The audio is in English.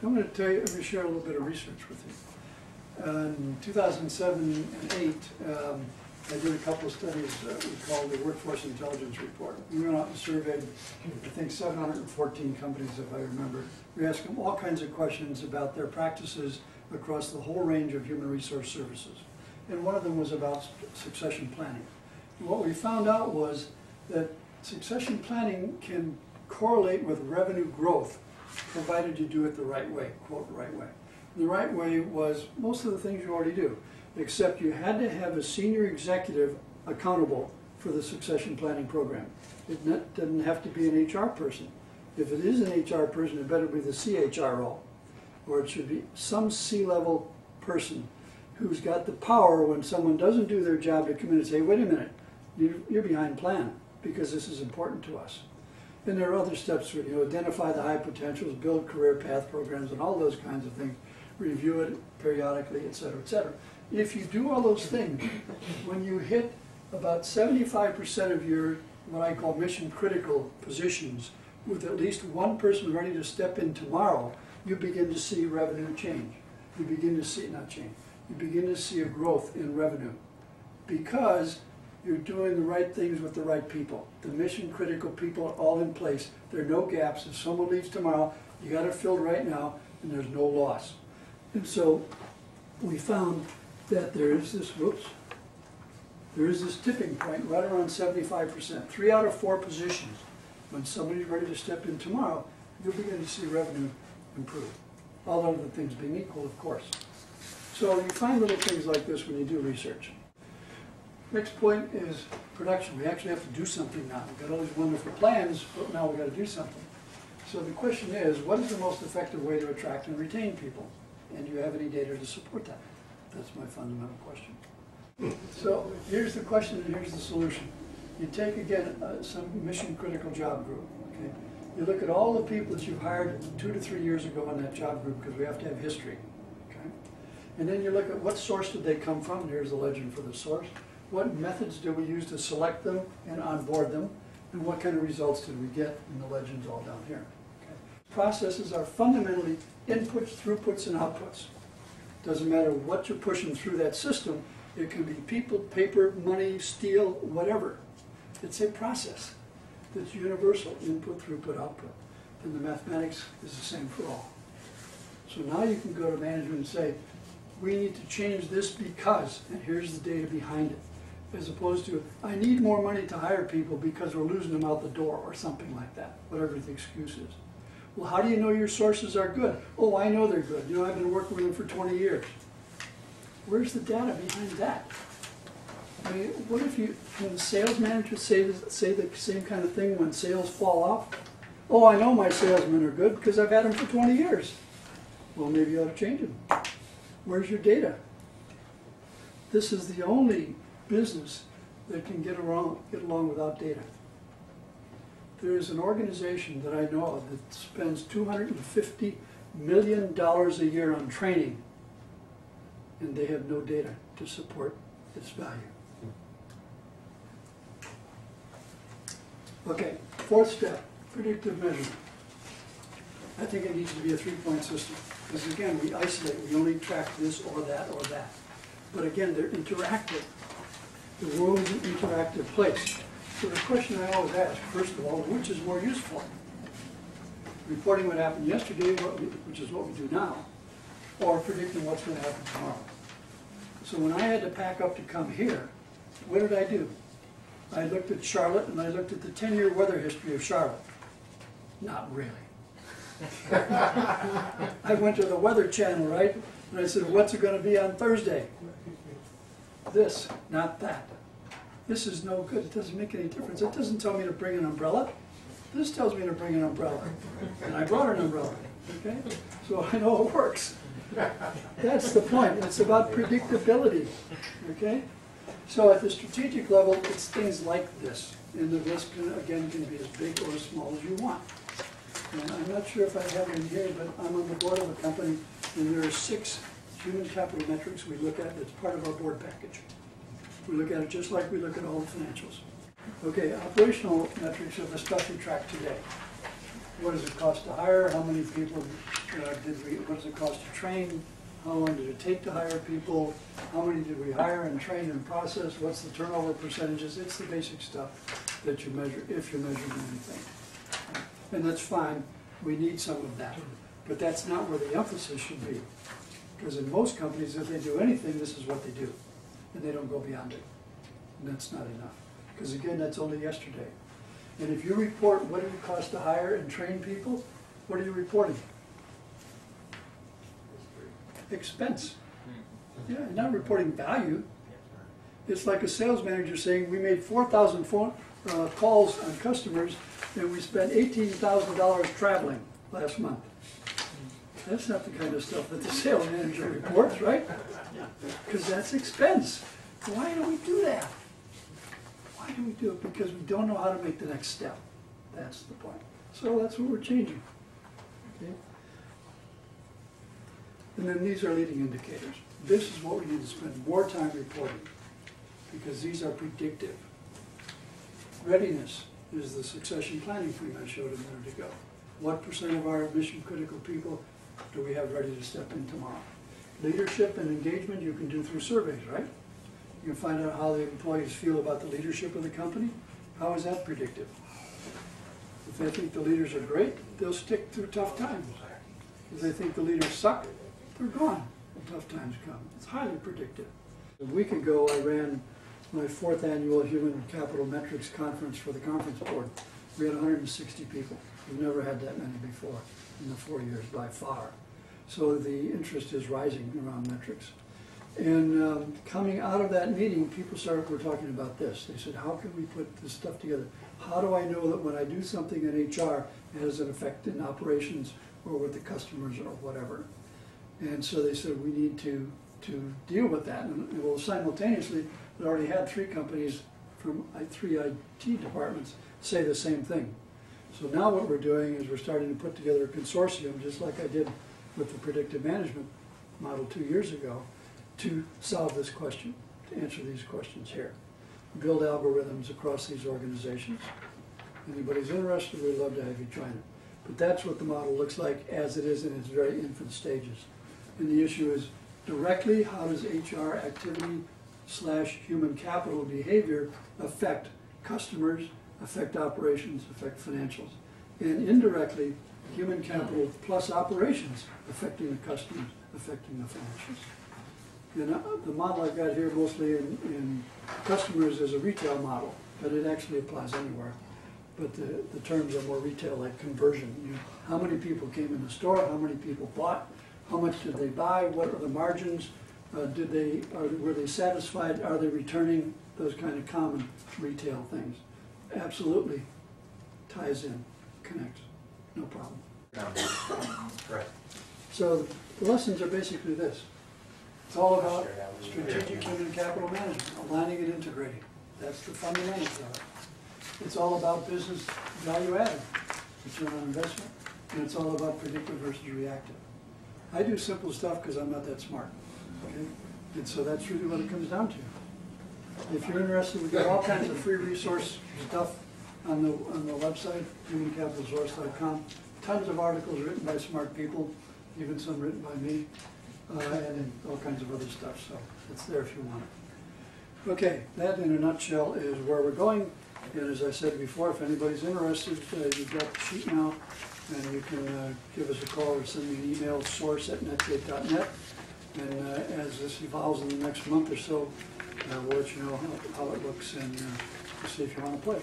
I'm going to share a little bit of research with you. In 2007 and 2008, I did a couple of studies we call the Workforce Intelligence Report. We went out and surveyed, I think, 714 companies, if I remember. We asked them all kinds of questions about their practices across the whole range of human resource services. And one of them was about succession planning. And what we found out was that succession planning can correlate with revenue growth, provided you do it the right way, quote, right way. The right way was most of the things you already do, except you had to have a senior executive accountable for the succession planning program. It didn't have to be an HR person. If it is an HR person, it better be the CHRO, or it should be some C-level person who's got the power when someone doesn't do their job to come in and say, wait a minute, you're behind plan because this is important to us. And there are other steps to it, identify the high potentials, build career path programs, and all those kinds of things, review it periodically, et cetera, et cetera. If you do all those things, when you hit about 75% of your, what I call mission critical positions, with at least one person ready to step in tomorrow, you begin to see revenue change. You begin to see, not change, you begin to see a growth in revenue because you're doing the right things with the right people. The mission critical people are all in place. There are no gaps. If someone leaves tomorrow, you got it filled right now and there's no loss. And so we found that there is this tipping point right around 75%. 3 out of 4 positions, when somebody's ready to step in tomorrow, you'll begin to see revenue improve. All other things being equal, of course. So you find little things like this when you do research. Next point is production. We actually have to do something now. We've got all these wonderful plans, but now we've got to do something. So the question is, what is the most effective way to attract and retain people? And do you have any data to support that? That's my fundamental question. So here's the question and here's the solution. You take, again, some mission-critical job group. Okay? You look at all the people that you've hired 2 to 3 years ago in that job group, because we have to have history. Okay? And then you look at what source did they come from. Here's the legend for the source. What methods did we use to select them and onboard them? And what kind of results did we get? And the legend's all down here. Okay? Processes are fundamentally inputs, throughputs, and outputs. Doesn't matter what you're pushing through that system. It can be people, paper, money, steel, whatever. It's a process that's universal, input, throughput, output. And the mathematics is the same for all. So now you can go to management and say, we need to change this because, and here's the data behind it. As opposed to, I need more money to hire people because we're losing them out the door, or something like that, whatever the excuse is. Well, how do you know your sources are good? Oh, I know they're good. I've been working with them for 20 years. Where's the data behind that? I mean, what if you, when the sales managers say the same kind of thing when sales fall off? Oh, I know my salesmen are good because I've had them for 20 years. Well, maybe you ought to change them. Where's your data? This is the only business that can get along without data. There is an organization that I know of that spends $250 million a year on training, and they have no data to support its value. Okay, 4th step, predictive measurement. I think it needs to be a 3-point system. Because again, we isolate, we only track this or that or that. But again, they're interactive. The world is an interactive place. So the question I always ask, first of all, which is more useful? Reporting what happened yesterday, which is what we do now, or predicting what's going to happen tomorrow. So when I had to pack up to come here, what did I do? I looked at Charlotte and I looked at the 10-year weather history of Charlotte. Not really. I went to the Weather Channel, right? And I said, what's it going to be on Thursday? This, not that. This is no good. It doesn't make any difference. It doesn't tell me to bring an umbrella. This tells me to bring an umbrella. And I brought an umbrella. Okay? So I know it works. That's the point. It's about predictability. Okay? So at the strategic level, it's things like this. And the risk, again, can be as big or as small as you want. And I'm not sure if I have it in here, but I'm on the board of a company, and there are 6 human capital metrics we look at that's part of our board package. We look at it just like we look at all the financials. Okay, operational metrics are the stuff we track today. what does it cost to hire, how many people what does it cost to train, how long did it take to hire people, how many did we hire and train and process, what's the turnover percentages. It's the basic stuff that you measure if you're measuring anything. And that's fine, we need some of that. But that's not where the emphasis should be. Because in most companies, if they do anything, this is what they do. And they don't go beyond it. And that's not enough. Because again, that's only yesterday. And if you report what did it cost to hire and train people, what are you reporting? Expense. Yeah, you're not reporting value. It's like a sales manager saying we made 4,000 phone calls on customers and we spent $18,000 traveling last month. That's not the kind of stuff that the sales manager reports, right? Because that's expense. Why do we do that? Why do we do it? Because we don't know how to make the next step. That's the point. So that's what we're changing. Okay? And then these are leading indicators. This is what we need to spend more time reporting because these are predictive. Readiness is the succession planning thing I showed a minute ago. What % of our mission critical people do we have ready to step in tomorrow? Leadership and engagement you can do through surveys, right? You can find out how the employees feel about the leadership of the company. How is that predictive? If they think the leaders are great, they'll stick through tough times. If they think the leaders suck, they're gone when tough times come. It's highly predictive. A week ago, I ran my 4th annual Human Capital Metrics Conference for the Conference Board. We had 160 people. We've never had that many before in the 4 years by far. So the interest is rising around metrics. And coming out of that meeting, people were talking about this. They said, how can we put this stuff together? How do I know that when I do something in HR, it has an effect in operations or with the customers or whatever? And so they said, we need to deal with that. And well, simultaneously, we already had 3 companies from 3 IT departments say the same thing. So now what we're doing is we're starting to put together a consortium, just like I did with the predictive management model 2 years ago, to solve this question, to answer these questions here. Build algorithms across these organizations. Anybody's interested, we'd love to have you join it. But that's what the model looks like as it is in its very infant stages. And the issue is directly, how does HR activity / human capital behavior affect customers, affect operations, affect financials? And indirectly, human capital plus operations affecting the customers, affecting the financials. And the model I've got here mostly in customers is a retail model, but it actually applies anywhere. But the terms are more retail, like conversion. How many people came in the store, how many people bought, how much did they buy, what are the margins, were they satisfied, are they returning, those kind of common retail things. Absolutely ties in, connects, no problem. Right. So the lessons are basically this. It's all about strategic human capital management, aligning and integrating. That's the fundamentals of it. It's all about business value added, return on investment, and it's all about predictive versus reactive. I do simple stuff because I'm not that smart, okay? And so that's really what it comes down to. If you're interested, we've got all kinds of free resource stuff on the website, humancapitalsource.com. Tons of articles written by smart people, even some written by me. And all kinds of other stuff, so it's there if you want it. Okay, that in a nutshell is where we're going. And as I said before, if anybody's interested, you've got the sheet now, and you can give us a call or send me an email, source@netscape.net. And as this evolves in the next month or so, we'll let you know how it looks and see if you want to play.